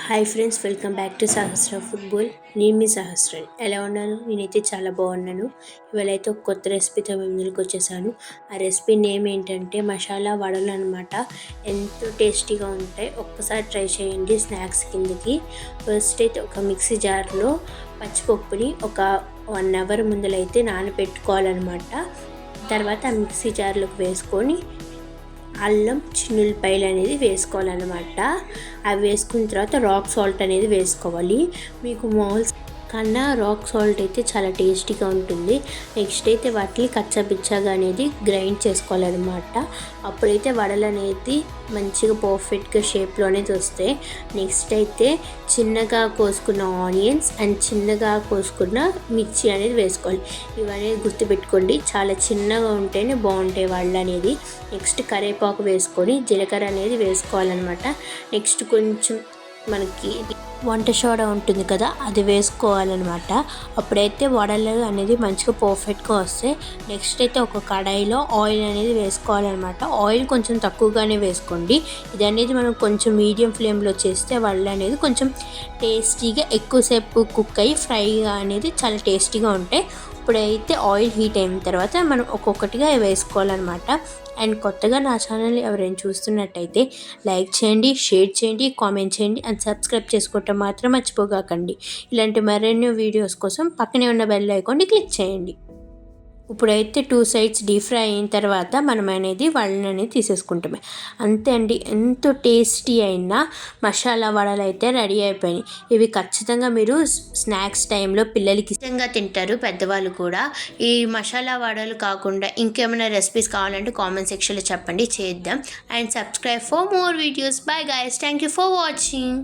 Hi friends, welcome back to Sahasra football. నేను మీ సహస్రని. ఎలా ఉన్నాను? నేనైతే చాలా బాగున్నాను. ఇవాళ అయితే ఒక కొత్త రెసిపీతో మేము ముందుకు వచ్చేసాను. ఆ రెసిపీ నేమ్ ఏంటంటే మసాలా వడలు అనమాట. ఎంతో టేస్టీగా ఉంటాయి. ఒక్కసారి ట్రై చేయండి స్నాక్స్ కిందకి. ఫస్ట్ అయితే ఒక మిక్సీ జార్లో పచ్చిపప్పుని ఒక 1 అవర్ ముందలైతే నానబెట్టుకోవాలన్నమాట. తర్వాత ఆ మిక్సీ జార్లోకి వేసుకొని అల్లం చిన్నులపాయలు అనేది వేసుకోవాలన్నమాట. అవి వేసుకున్న తర్వాత రాక్ సాల్ట్ అనేది వేసుకోవాలి. మీకు మాల్స్ కన్నా రాక్ సాల్ట్ అయితే చాలా టేస్టీగా ఉంటుంది. నెక్స్ట్ అయితే వాటిని కచ్చాపిచ్చాగా అనేది గ్రైండ్ చేసుకోవాలన్నమాట. అప్పుడైతే వడలు అనేది మంచిగా పర్ఫెక్ట్గా షేప్లో అనేది వస్తాయి. నెక్స్ట్ అయితే చిన్నగా కోసుకున్న ఆనియన్స్ అండ్ చిన్నగా కోసుకున్న మిర్చి అనేది వేసుకోవాలి. ఇవన్నీ గుర్తుపెట్టుకోండి, చాలా చిన్నగా ఉంటేనే బాగుంటాయి వడలు అనేది. నెక్స్ట్ కరివేపాకు వేసుకొని జీలకర్ర అనేది వేసుకోవాలన్నమాట. నెక్స్ట్ కొంచెం మనకి వంట సోడా ఉంటుంది కదా, అది వేసుకోవాలన్నమాట. అప్పుడైతే వడలు అనేది మంచిగా పర్ఫెక్ట్గా వస్తాయి. నెక్స్ట్ అయితే ఒక కడాయిలో ఆయిల్ అనేది వేసుకోవాలన్నమాట. ఆయిల్ కొంచెం తక్కువగానే వేసుకోండి. ఇది అనేది మనం కొంచెం మీడియం ఫ్లేమ్లో చేస్తే వడలు అనేది కొంచెం టేస్టీగా ఎక్కువసేపు కుక్ అయ్యి ఫ్రైగా అనేది చాలా టేస్టీగా ఉంటాయి. ఇప్పుడైతే ఆయిల్ హీట్ అయిన తర్వాత మనం ఒక్కొక్కటిగా వేసుకోవాలన్నమాట. అండ్ కొత్తగా నా ఛానల్ని ఎవరైనా చూస్తున్నట్టయితే లైక్ చేయండి, షేర్ చేయండి, కామెంట్ చేయండి అండ్ సబ్స్క్రైబ్ చేసుకోవటం మాత్రం మర్చిపోకండి. ఇలాంటి మరెన్నో వీడియోస్ కోసం పక్కనే ఉన్న బెల్ ఐకాన్ని క్లిక్ చేయండి. ఇప్పుడైతే 2 సైడ్స్ డీప్ ఫ్రై అయిన తర్వాత మనం అనేది వడలు అనేది తీసేసుకుంటామే. అంతే అండి, ఎంతో టేస్టీ అయిన మసాలా వడలు అయితే రెడీ అయిపోయినాయి. ఇవి ఖచ్చితంగా మీరు స్నాక్స్ టైంలో పిల్లలకి ఇష్టంగా తింటారు, పెద్దవాళ్ళు కూడా. ఈ మసాలా వడలు కాకుండా ఇంకేమైనా రెసిపీస్ కావాలంటే కామెంట్ సెక్షన్లో చెప్పండి, చేద్దాం. And subscribe for more videos. Bye guys, thank you for watching.